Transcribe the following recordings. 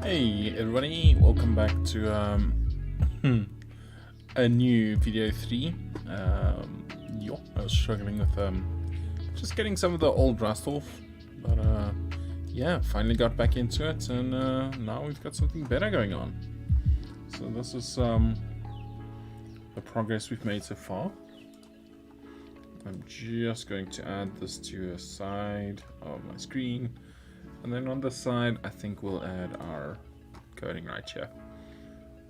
Hey everybody, welcome back to a new video 3. I was struggling with just getting some of the old Rust off, but yeah, finally got back into it, and now we've got something better going on. So this is the progress we've made so far. I'm just going to add this to a side of my screen. And then on the side, I think we'll add our coding right here.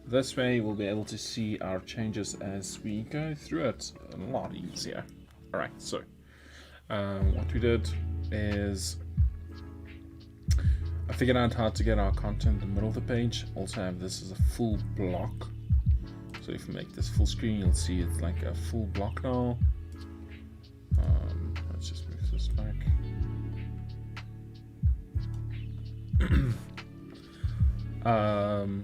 This way, we'll be able to see our changes as we go through it a lot easier. All right, so what we did is I figured out how to get our content in the middle of the page. Also have this as a full block. So if we make this full screen, you'll see it's like a full block now. Let's just move this back.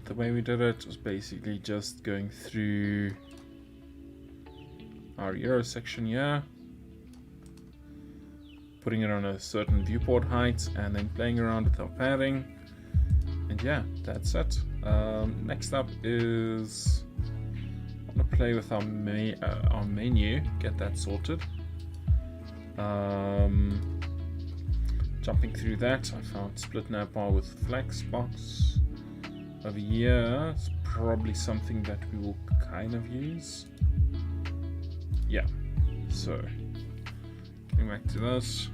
The way we did it was basically just going through our Euro section here, putting it on a certain viewport height, and then playing around with our padding. And yeah, that's it. Next up is I want to play with our menu, get that sorted. Jumping through that, I found split navbar with Flexbox over here. It's probably something that we will kind of use. Yeah, so getting back to this.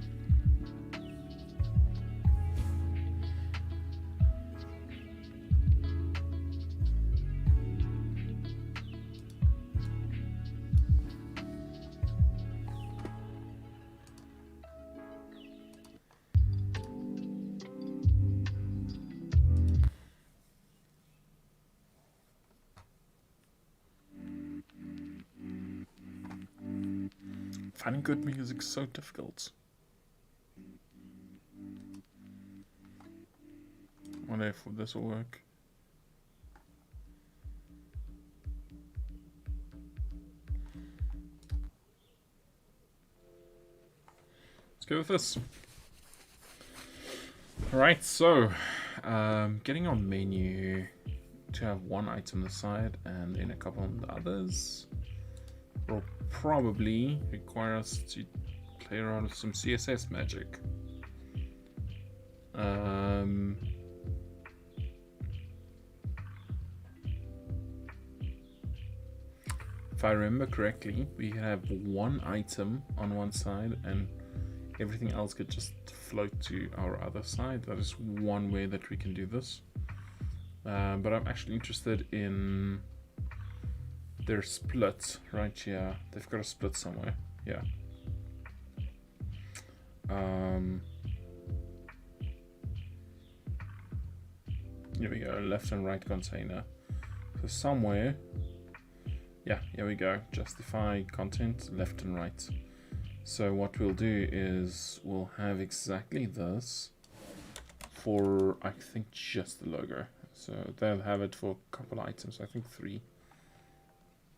Finding good music is so difficult. I wonder if this will work. Let's go with this. Alright, so getting our menu to have one item on the side and then a couple on the others will probably require us to play around with some CSS magic. If I remember correctly, we have one item on one side and everything else could just float to our other side. That is one way that we can do this. But I'm actually interested in their split right here. They've got a split somewhere. Yeah. Here we go, left and right container. So somewhere, yeah, here we go. Justify content, left and right. So what we'll do is we'll have exactly this for, I think, just the logo. So they'll have it for a couple items, I think 3.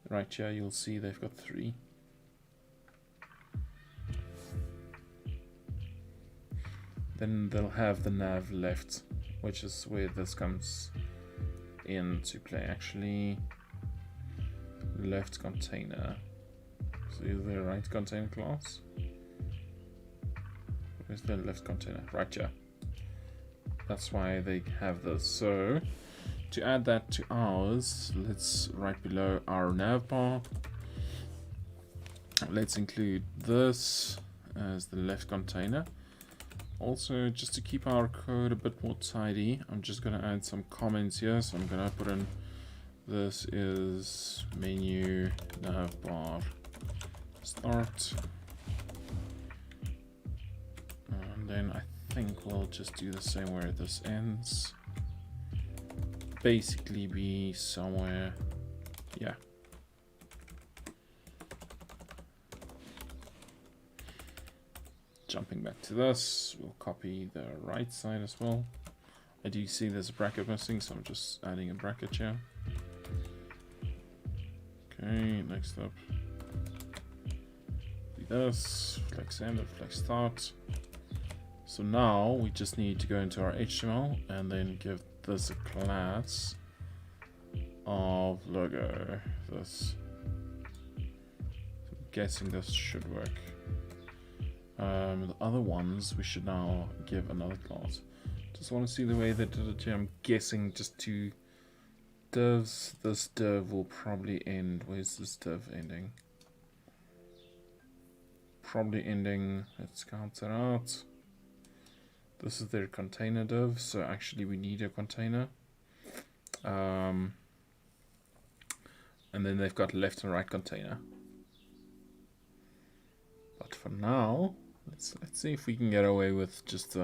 Right here, you'll see they've got 3. Then they'll have the nav left, which is where this comes into play. Actually, left container. So is there a right container class? Where's the left container? Right here. That's why they have this. So to add that to ours, let's right below our navbar, let's include this as the left container. Also, just to keep our code a bit more tidy, I'm just going to add some comments here. So I'm going to put in, this is menu navbar start, and then I think we'll just do the same where this ends. Basically be somewhere, yeah. Jumping back to this, we'll copy the right side as well. I do see there's a bracket missing, so I'm just adding a bracket here. Okay, next up, do this, flex end and flex start. So now we just need to go into our HTML and then give this a class of logo. This. I'm guessing this should work. The other ones we should now give another class. Just want to see the way they did it here. I'm guessing just two divs. This div will probably end. Where's this div ending? Probably ending. Let's count it out. This is their container div, so actually we need a container. And then they've got left and right container. But for now, let's see if we can get away with just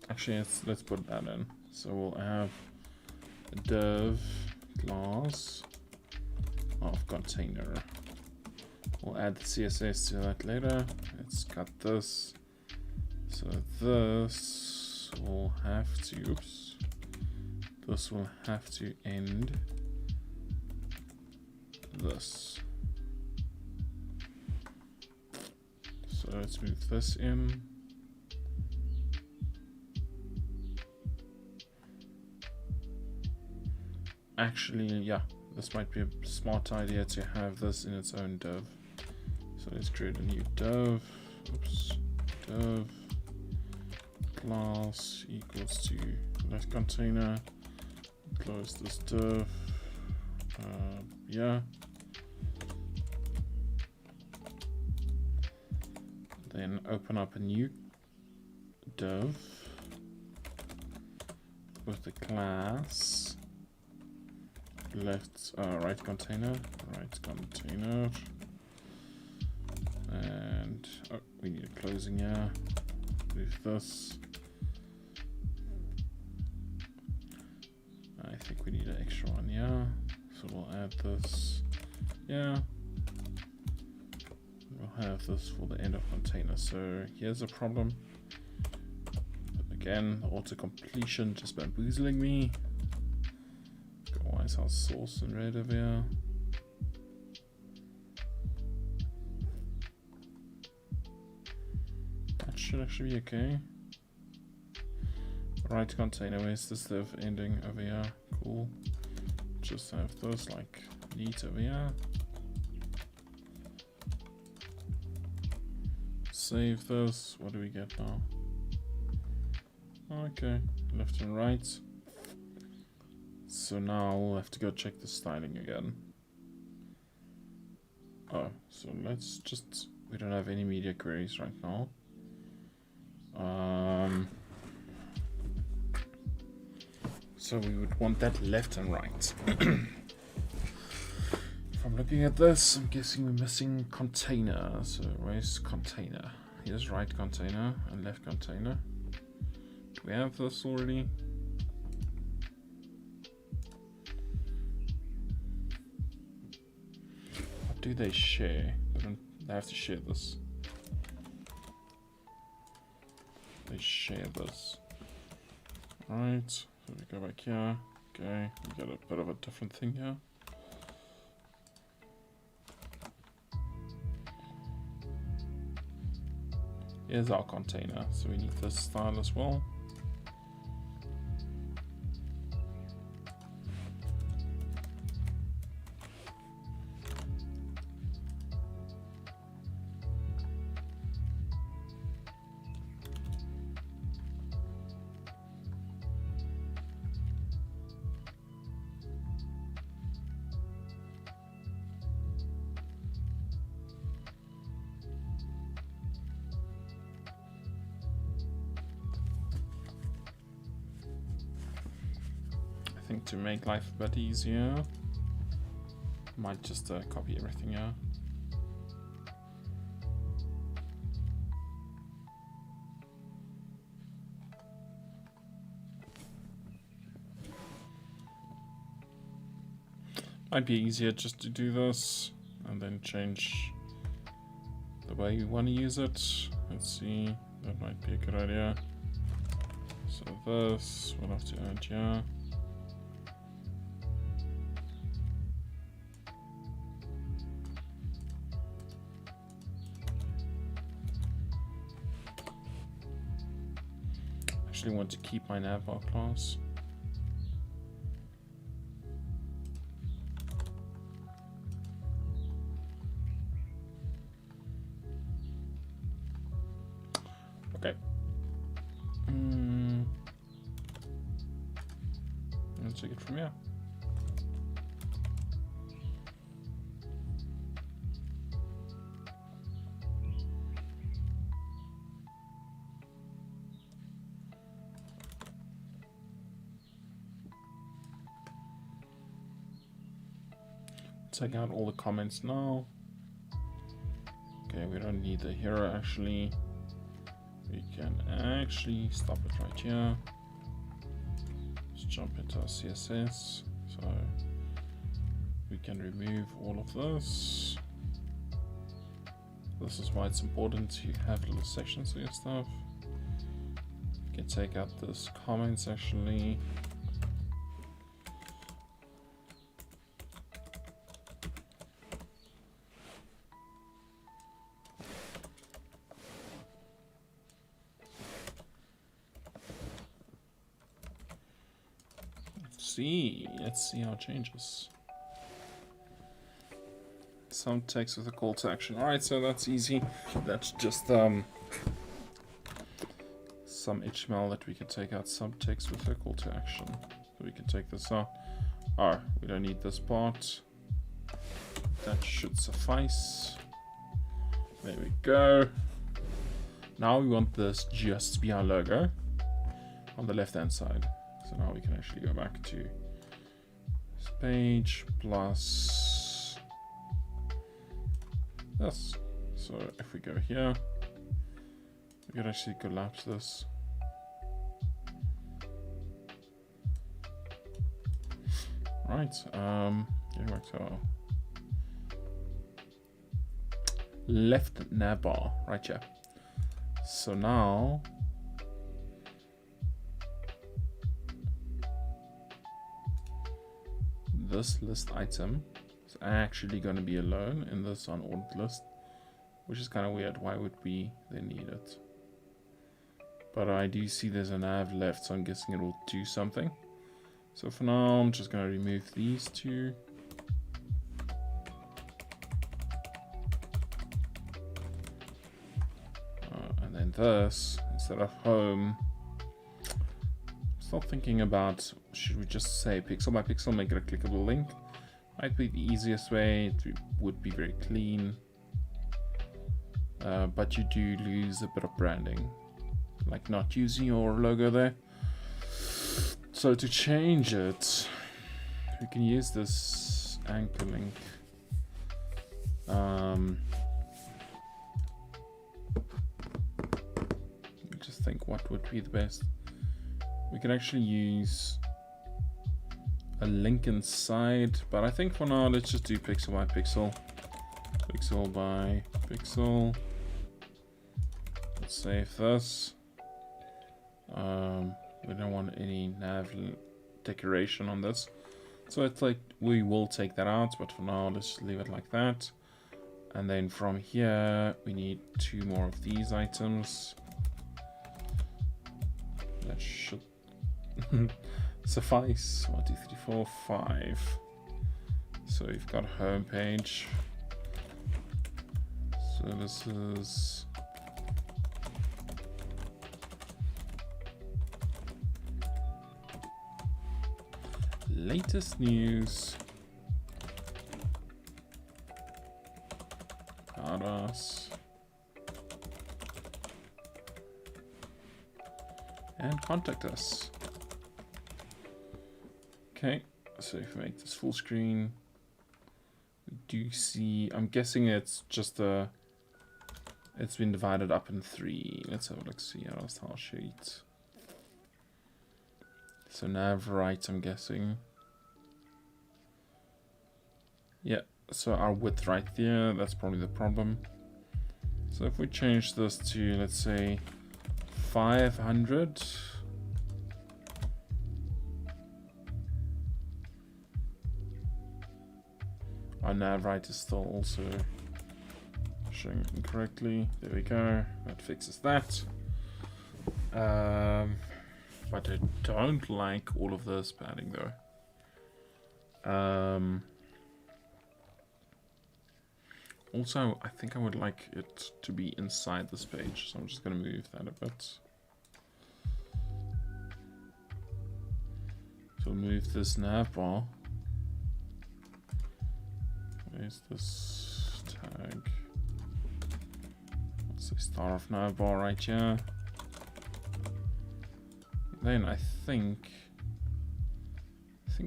actually let's put that in. So we'll have a div class of container. We'll add the CSS to that later. Let's cut this. So this will have to, oops, this will have to end this. So let's move this in. Actually, yeah, this might be a smart idea to have this in its own div. So let's create a new div. Oops, div class equals to left container. Close this div. Yeah. Then open up a new div with the class left right container, and oh, we need a closing here. Move this. I think we need an extra one, yeah. So we'll add this, yeah. We'll have this for the end of container. So here's a problem. Again, auto completion just bamboozling me. Why is our source in red over here? That should actually be okay. Right container, where's this div ending over here? Cool. Just have this like neat over here. Save this. What do we get now? Okay, left and right. So now we'll have to go check the styling again. Oh, so let's just, we don't have any media queries right now. So we would want that left and right. From looking at this, I'm guessing we're missing container. So where's container? Here's right container and left container. Do we have this already? What do they share? They have to share this. They share this. Right, so we go back here. Okay, we got a bit of a different thing here. Here's our container, so we need this style as well. To make life a bit easier, might just copy everything here. Might be easier just to do this and then change the way you want to use it. Let's see, that might be a good idea. So this we'll have to add here. actually want to keep my navbar class. Okay. Let's take it from here. Take out all the comments now. Okay, we don't need the hero actually. We can actually stop it right here. Let's jump into our CSS. So we can remove all of this. This is why it's important to have little sections of your stuff. You can take out this comments actually. Let's see how it changes. Some text with a call to action. Alright, so that's easy. That's just some HTML that we can take out, some text with a call to action. So we can take this out. Alright, we don't need this part. That should suffice. There we go. Now we want this just to be our logo on the left hand side. So now we can actually go back to this page plus this. So if we go here, we can actually collapse this. Right, getting back to our left navbar, right here. So now this list item is actually going to be alone in this unordered list, which is kind of weird. Why would we then need it? But I do see there's a nav left, so I'm guessing it will do something. So for now, I'm just going to remove these two. And then this, instead of home, start thinking about, should we just say pixel by pixel, make it a clickable link? Might be the easiest way. It would be very clean, but you do lose a bit of branding, like not using your logo there. So to change it, we can use this anchor link. Just think what would be the best. We can actually use a link inside, but I think for now, let's just do pixel by pixel. Pixel by pixel. Let's save this. We don't want any nav decoration on this. So it's like, we will take that out, but for now, let's just leave it like that. And then from here, we need 2 more of these items. That should suffice. 1, 2, 3, 4, 5. So you've got home page. So this is latest news about us. And contact us. Okay, so if we make this full screen, we do see, I'm guessing it's just it's been divided up in 3. Let's have a look, see our style sheet. So nav right, I'm guessing. Yeah, so our width right there, that's probably the problem. So if we change this to, let's say, 500. Our nav right is still also showing incorrectly. There we go. That fixes that. But I don't like all of this padding though. Also, I think I would like it to be inside this page, so I'm just going to move that a bit. So move this nav bar. Where's this tag? Let's say start off nav bar right here. Then I think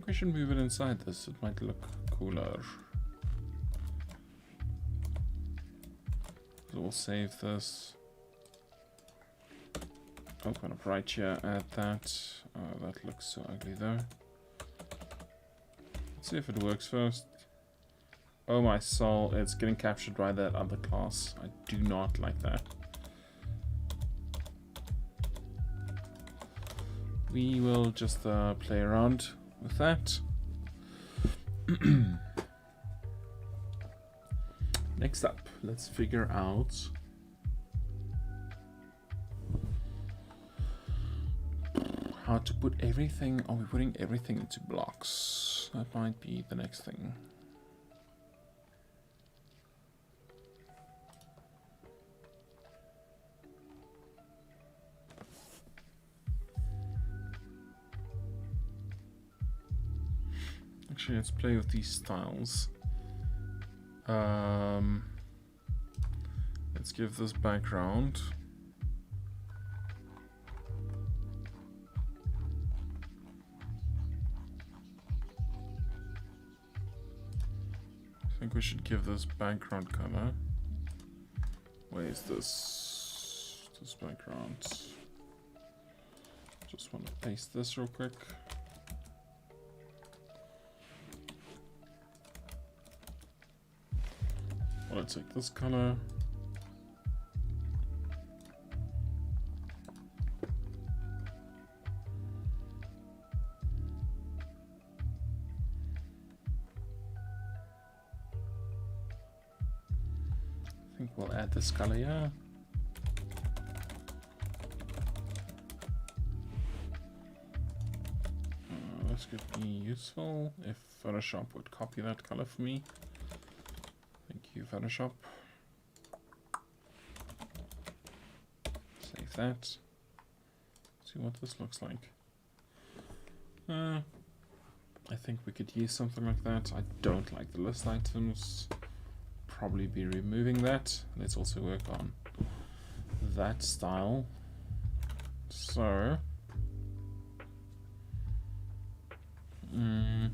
we should move it inside this. It might look cooler. So we'll save this. Open up right here, add that. Oh, that looks so ugly though. Let's see if it works first. Oh my soul, it's getting captured by that other class. I do not like that. We will just play around with that. Next up, let's figure out how to put everything. Are we putting everything into blocks? That might be the next thing. Actually, let's play with these styles. Let's give this background. I think we should give this background color. Where is this? This background. Just want to paste this real quick. Let's take this color. I think we'll add this color, yeah. This could be useful if Photoshop would copy that color for me. Thank you, Photoshop. Save that. See what this looks like. I think we could use something like that. I don't like the list items. Probably be removing that. Let's also work on that style. So, I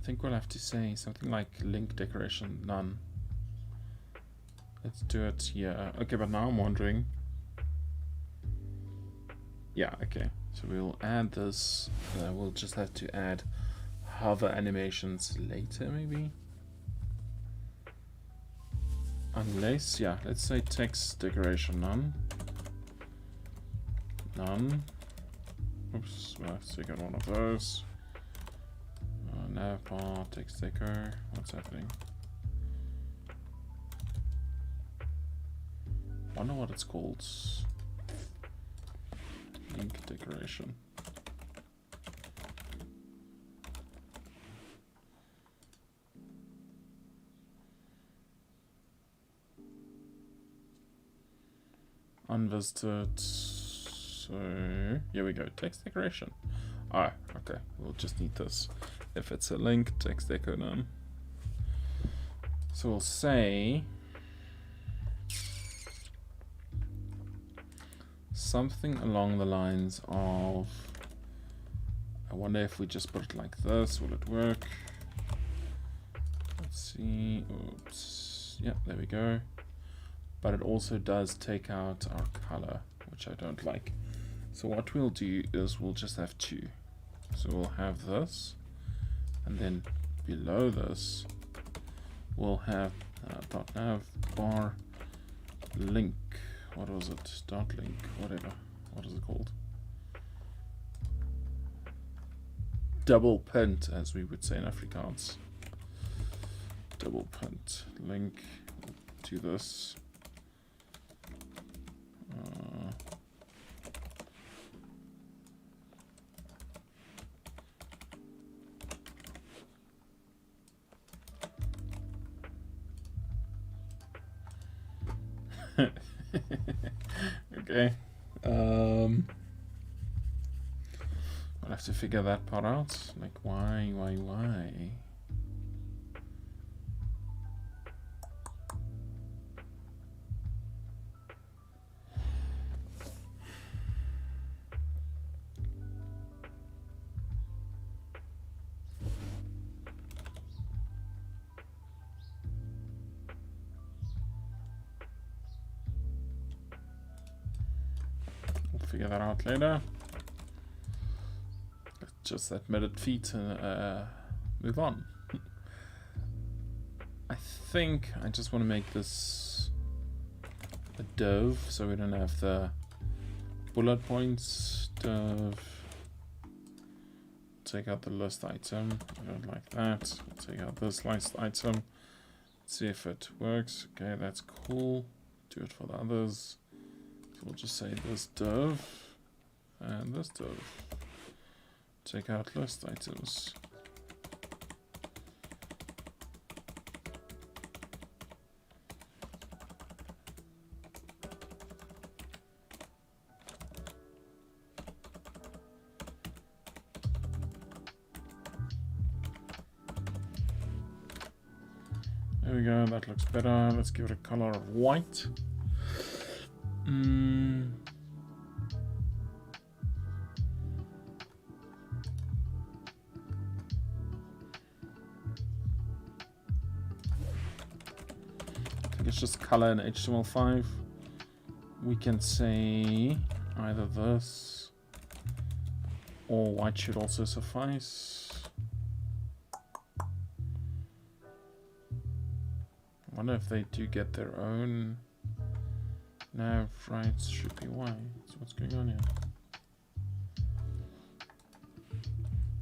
think we'll have to say something like link decoration none. Let's do it here. Okay, but now I'm wondering. Yeah, okay. So we'll add this. We'll just have to add hover animations later, maybe. Unless, yeah, let's say text decoration none. None. Oops, let's take out one of those. Nav bar, text deco. What's happening? Wonder what it's called. Link decoration. Unvisited. So here we go. Text decoration. Ah, okay. We'll just need this. If it's a link, text deco none. So we'll say something along the lines of, I wonder if we just put it like this, will it work? Let's see. Oops. Yeah, there we go. But it also does take out our color, which I don't like. So what we'll do is we'll just have two. So we'll have this, and then below this we'll have dot nav bar link. What was it? Dot link, whatever. What is it called? Double pint, as we would say in Afrikaans. Double pint link to this. Okay. I'll have to figure that part out. Like, why? We'll figure that out later. Let's just admit it, feet, and move on. I think I just want to make this a dove, so we don't have the bullet points. Dove. Take out the list item. I don't like that. We'll take out this list item. See if it works. Okay, that's cool. Do it for the others. So we'll just say this dove and this dove. Take out list items. There we go, that looks better. Let's give it a color of white. I think it's just color in HTML5. We can say either this or white should also suffice. I wonder if they do get their own nav rights. Should be white. So what's going on here?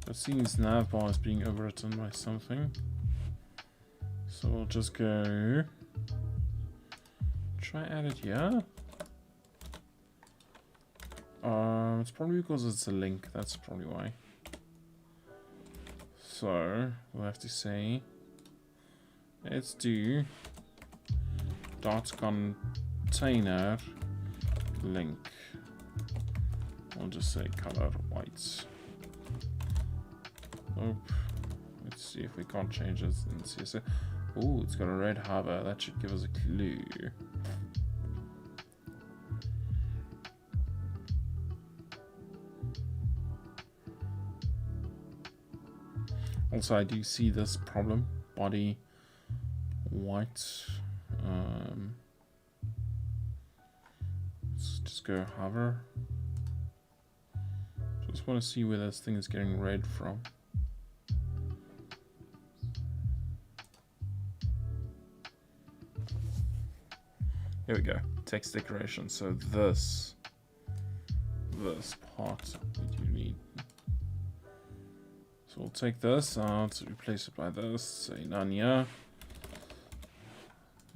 It seems navbar is being overwritten by something. So we'll just go try add it here. It's probably because it's a link. That's probably why. So we'll have to say let's do dot container link. I'll just say color white. Nope. Let's see if we can't change this in CSS. Oh, it's got a red hover. That should give us a clue. Also, I do see this problem. Body white. Let's just go hover. Just want to see where this thing is getting red from. Here we go. Text decoration. So this part we do need. So we'll take this out, replace it by this. Say none here.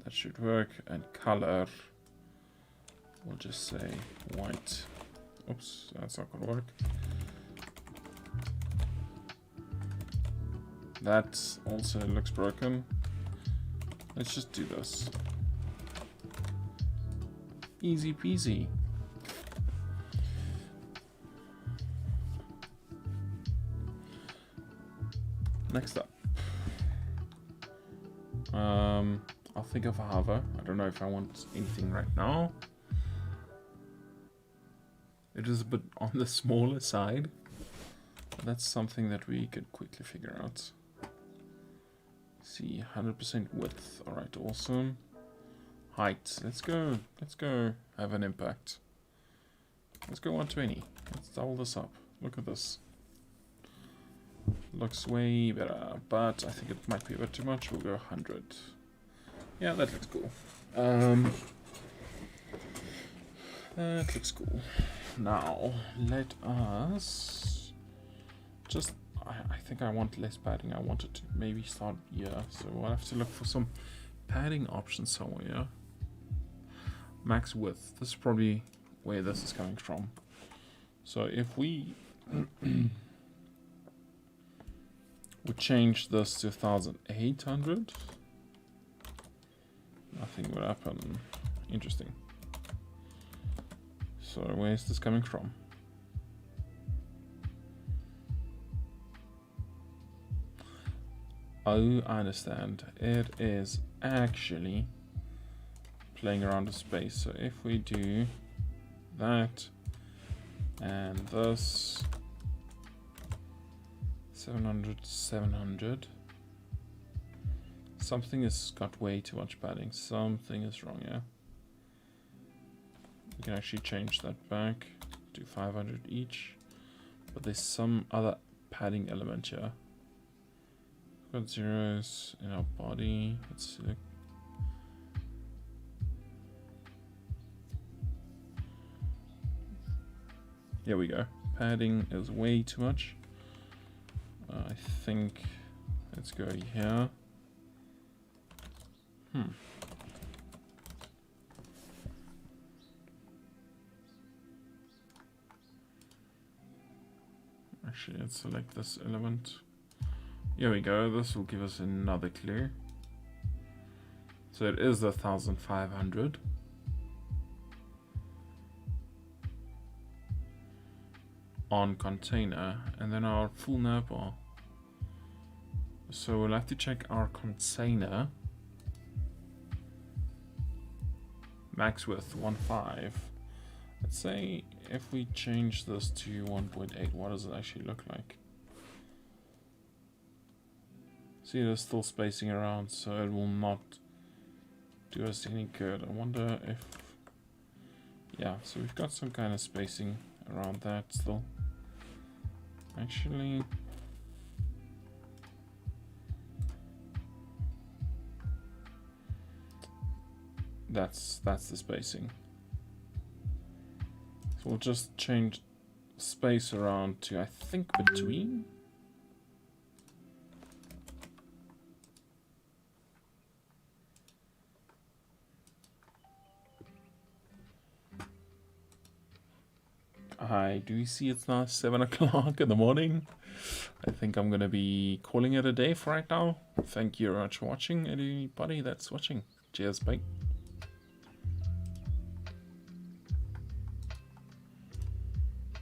That should work. And color, we'll just say white. Oops, that's not gonna work. That also looks broken. Let's just do this. Easy peasy. Next up. I'll think of a hover. I don't know if I want anything right now. It is a bit on the smaller side. But that's something that we could quickly figure out. See, 100% width. Alright, awesome. Height. Let's go have an impact. Let's go 120. Let's double this up. Look at this. Looks way better, but I think it might be a bit too much. We'll go 100. Yeah, that looks cool. That looks cool. Now, let us just... I think I want less padding. I wanted to maybe start here. So we'll have to look for some padding options somewhere. Max width. This is probably where this is coming from. So if we... we change this to 1800. Nothing would happen Interesting. So where is this coming from? Oh, I understand. It is actually playing around the space. So if we do that and this 700, 700. Something has got way too much padding. Something is wrong, yeah. We can actually change that back to 500 each. But there's some other padding element here. Got zeros in our body. Let's see. Here we go. Padding is way too much. I think let's go here. Actually, let's select this element. Here we go. This will give us another clue. So it is 1,500. On container, and then our full nerve bar. So we'll have to check our container. Max width 1.5. Let's say if we change this to 1.8, what does it actually look like? See, there's still spacing around, so it will not do us any good. I wonder if... Yeah, so we've got some kind of spacing around that still. Actually... That's the spacing. So we'll just change space around to, I think, between. Hi, do you see it's now 7 o'clock in the morning? I think I'm gonna be calling it a day for right now. Thank you very much for watching, anybody that's watching. Cheers, bye.